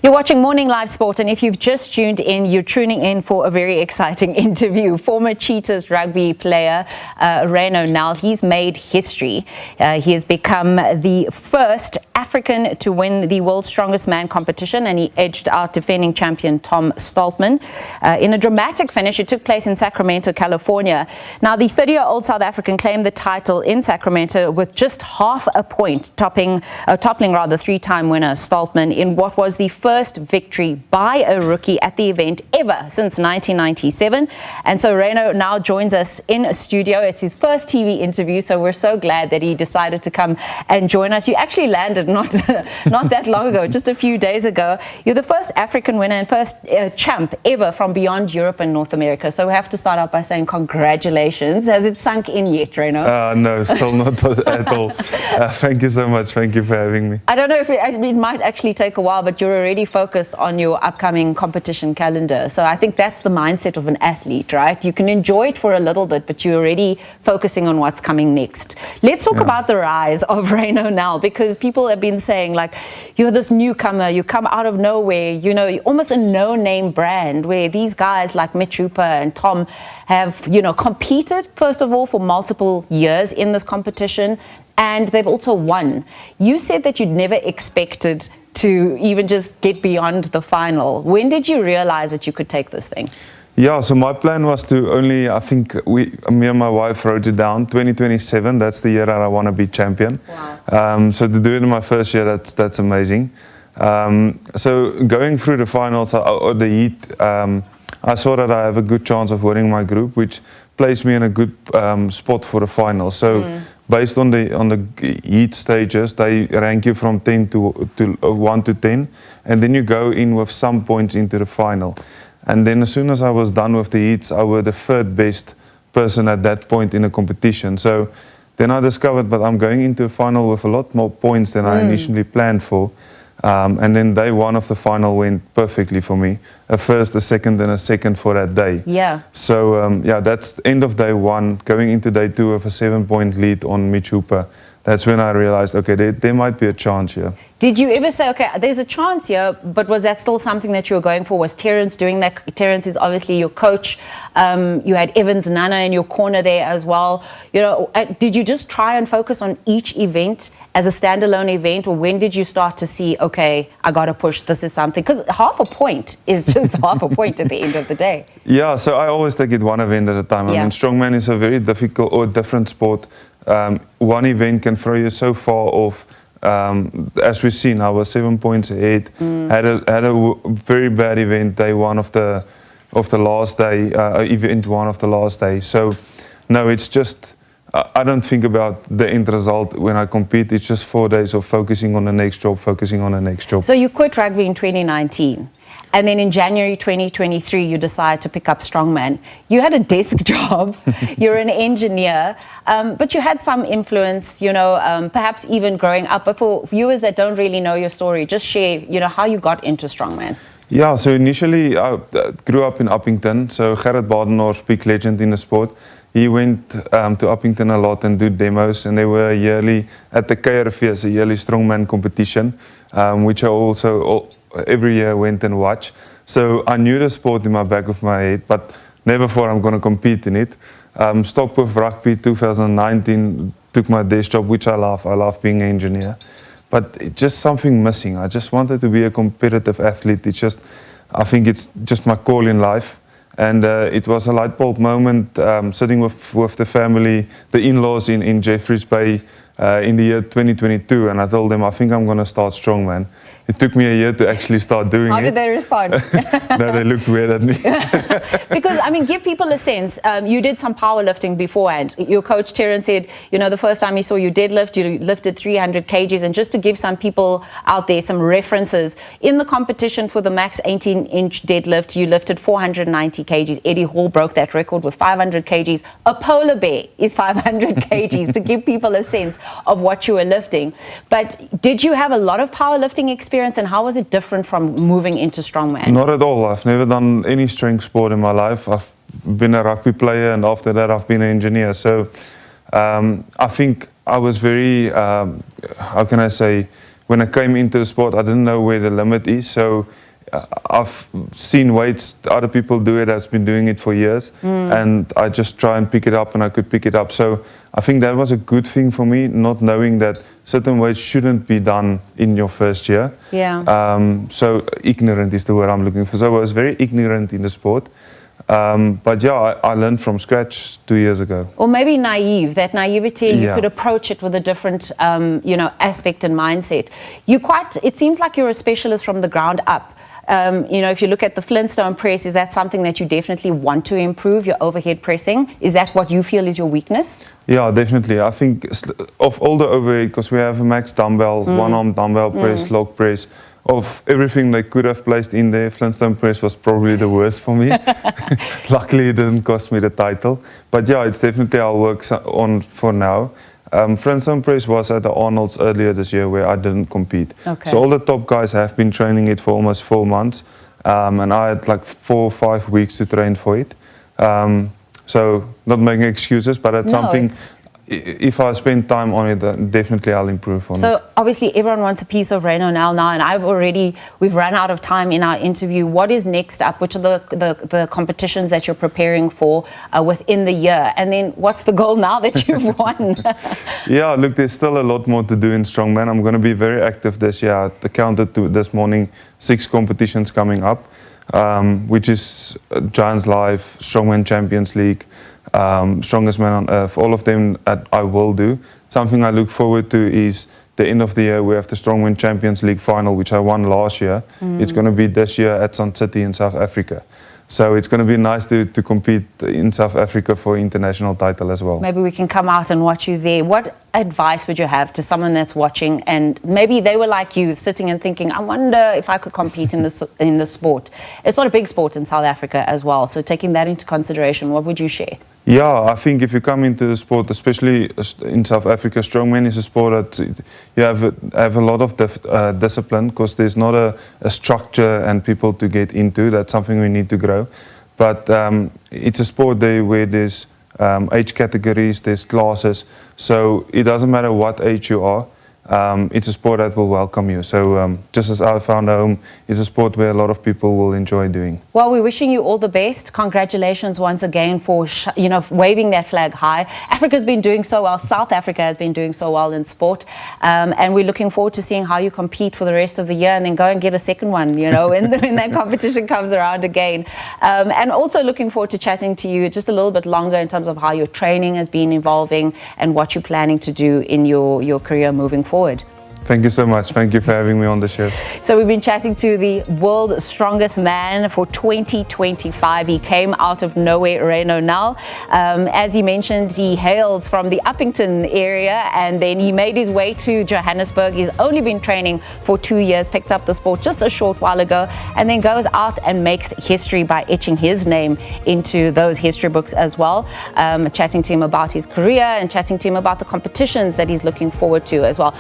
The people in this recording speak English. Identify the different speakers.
Speaker 1: You're watching Morning Live Sport, and if you've just tuned in, you're tuning in for a very exciting interview. Former Cheetahs rugby player Rayno Nel, he's made history. He has become the first African to win the World's Strongest Man competition, and he edged out defending champion Tom Stoltman in a dramatic finish. It took place in Sacramento, California. Now, the 30-year-old South African claimed the title in Sacramento with just half a point, toppling three-time winner Stoltman in what was the first victory by a rookie at the event ever since 1997. And so Rayno now joins us in studio. It's his first TV interview, so we're so glad that he decided to come and join us. You actually landed not that long ago, just a few days ago. You're the first African winner and first champ ever from beyond Europe and North America. So we have to start out by saying congratulations. Has it sunk in yet, Rayno?
Speaker 2: No, still not at all. Thank you so much. Thank you for having me.
Speaker 1: I don't know if it might actually take a while, but you're already focused on your upcoming competition calendar. So I think that's the mindset of an athlete, right? You can enjoy it for a little bit, but you're already focusing on what's coming next. Let's talk about the rise of Rayno Nel, because people have been saying, like, you're this newcomer, you come out of nowhere, you know, you're almost a no-name brand, where these guys like Mitch Hooper and Tom have, you know, competed, first of all, for multiple years in this competition, and they've also won. You said that you'd never expected to even just get beyond the final. When did you realize that you could take this thing?
Speaker 2: Yeah, so my plan was to only, I think me and my wife wrote it down, 2027, that's the year that I want to be champion.
Speaker 1: Wow.
Speaker 2: So to do it in my first year, that's amazing. So going through the finals or the heat, I saw that I have a good chance of winning my group, which placed me in a good spot for the final. So based on the heat stages, they rank you from 1 to 10, and then you go in with some points into the final. And then as soon as I was done with the heats, I was the third best person at that point in a competition. So then I discovered, but I'm going into a final with a lot more points than I initially planned for. And then day one of the final went perfectly for me. A first, a second, and a second for that day.
Speaker 1: Yeah.
Speaker 2: So yeah, that's the end of day one. Going into day two with a 7-point lead on Mitch Hooper. That's when I realized, okay, there might be a chance here.
Speaker 1: Did you ever say, okay, there's a chance here, but was that still something that you were going for? Was Terence doing that? Terence is obviously your coach. You had Evans Nana in your corner there as well. You know, did you just try and focus on each event as a standalone event, or when did you start to see, okay, I got to push, this is something? Because half a point is just half a point at the end of the day.
Speaker 2: Yeah, so I always take it one event at a time. I mean, strongman is a very difficult or different sport. One event can throw you so far off. As we've seen, I was 7 points ahead. Had a very bad event day one of the last day, event one of the last day. So no, it's just, I don't think about the end result when I compete. It's just 4 days of focusing on the next job, focusing on the next job.
Speaker 1: So you quit rugby in 2019. And then in January 2023, you decide to pick up strongman. You had a desk job, you're an engineer, but you had some influence, you know, perhaps even growing up. But for viewers that don't really know your story, just share, you know, how you got into strongman.
Speaker 2: Yeah, so initially I grew up in Uppington. So Gerrit Badenhorst, big legend in the sport, he went to Uppington a lot and do demos, and they were yearly at the KRV, a yearly strongman competition, which I also every year went and watched. So I knew the sport in my back of my head, but never thought I'm going to compete in it. Stopped with rugby 2019, took my desk job, which I love. I love being an engineer. But it's just something missing. I just wanted to be a competitive athlete. It's just, I think it's just my call in life. And it was a light bulb moment, sitting with the family, the in-laws in Jeffreys Bay in the year 2022. And I told them, I think I'm going to start strongman. It took me a year to actually start doing it.
Speaker 1: How did they respond?
Speaker 2: No, they looked weird at me.
Speaker 1: Because, I mean, give people a sense. You did some powerlifting beforehand. Your coach, Terence, said, you know, the first time he saw you deadlift, you lifted 300 kgs. And just to give some people out there some references, in the competition for the max 18-inch deadlift, you lifted 490 kgs. Eddie Hall broke that record with 500 kgs. A polar bear is 500 kgs, to give people a sense of what you were lifting. But did you have a lot of powerlifting experience, and how was it different from moving into strongman?
Speaker 2: Not at all. I've never done any strength sport in my life. I've been a rugby player, and after that I've been an engineer. So I think I was very, how can I say, when I came into the sport, I didn't know where the limit is. So I've seen weights, other people do it, I've been doing it for years, and I just try and pick it up, and I could pick it up. So I think that was a good thing for me, not knowing that certain weights shouldn't be done in your first year.
Speaker 1: Yeah.
Speaker 2: So ignorant is the word I'm looking for. So I was very ignorant in the sport. But yeah, I learned from scratch 2 years ago.
Speaker 1: Or maybe naive, that naivety, you
Speaker 2: Yeah.
Speaker 1: could approach it with a different, aspect and mindset. It seems like you're a specialist from the ground up. If you look at the Flintstone press, is that something that you definitely want to improve, your overhead pressing? Is that what you feel is your weakness?
Speaker 2: Yeah, definitely. I think of all the overhead, because we have a max dumbbell, one-arm dumbbell press, log press, of everything they could have placed in there, Flintstone press was probably the worst for me. Luckily, it didn't cost me the title. But yeah, it's definitely I'll work on for now. Flintstone press was at the Arnold's earlier this year where I didn't compete.
Speaker 1: Okay.
Speaker 2: So all the top guys have been training it for almost 4 months. And I had like 4 or 5 weeks to train for it. So not making excuses, but it's something, if I spend time on it, then definitely I'll improve on it.
Speaker 1: So obviously everyone wants a piece of Rayno Nel now, and we've run out of time in our interview. What is next up? Which are the competitions that you're preparing for within the year? And then what's the goal now that you've won?
Speaker 2: Yeah, look, there's still a lot more to do in strongman. I'm going to be very active this year. I counted to this morning 6 competitions coming up, which is Giants Live, Strongman Champions League, Strongest Man on Earth, all of them that I will do. Something I look forward to is the end of the year we have the Strongman Champions League final, which I won last year. It's going to be this year at Sun City in South Africa. So it's going to be nice to compete in South Africa for international title as well.
Speaker 1: Maybe we can come out and watch you there. What advice would you have to someone that's watching, and maybe they were like you, sitting and thinking, I wonder if I could compete in this sport? It's not a big sport in South Africa as well. So taking that into consideration, what would you share?
Speaker 2: Yeah, I think if you come into the sport, especially in South Africa, strongman is a sport that you have a lot of discipline, because there's not a structure and people to get into. That's something we need to grow. But it's a sport where there's age categories, there's classes, so it doesn't matter what age you are. It's a sport that will welcome you. So just as I found a home, it's a sport where a lot of people will enjoy doing.
Speaker 1: Well, we're wishing you all the best. Congratulations once again for waving that flag high. Africa's been doing so well. South Africa has been doing so well in sport, and we're looking forward to seeing how you compete for the rest of the year, and then go and get a second one, when that competition comes around again. And also looking forward to chatting to you just a little bit longer in terms of how your training has been evolving and what you're planning to do in your career moving forward.
Speaker 2: Thank you so much. Thank you for having me on the show.
Speaker 1: So we've been chatting to the world's strongest man for 2025. He came out of nowhere, Rayno Nel. As he mentioned, he hails from the Uppington area, and then he made his way to Johannesburg. He's only been training for 2 years, picked up the sport just a short while ago, and then goes out and makes history by etching his name into those history books as well. Chatting to him about his career and chatting to him about the competitions that he's looking forward to as well.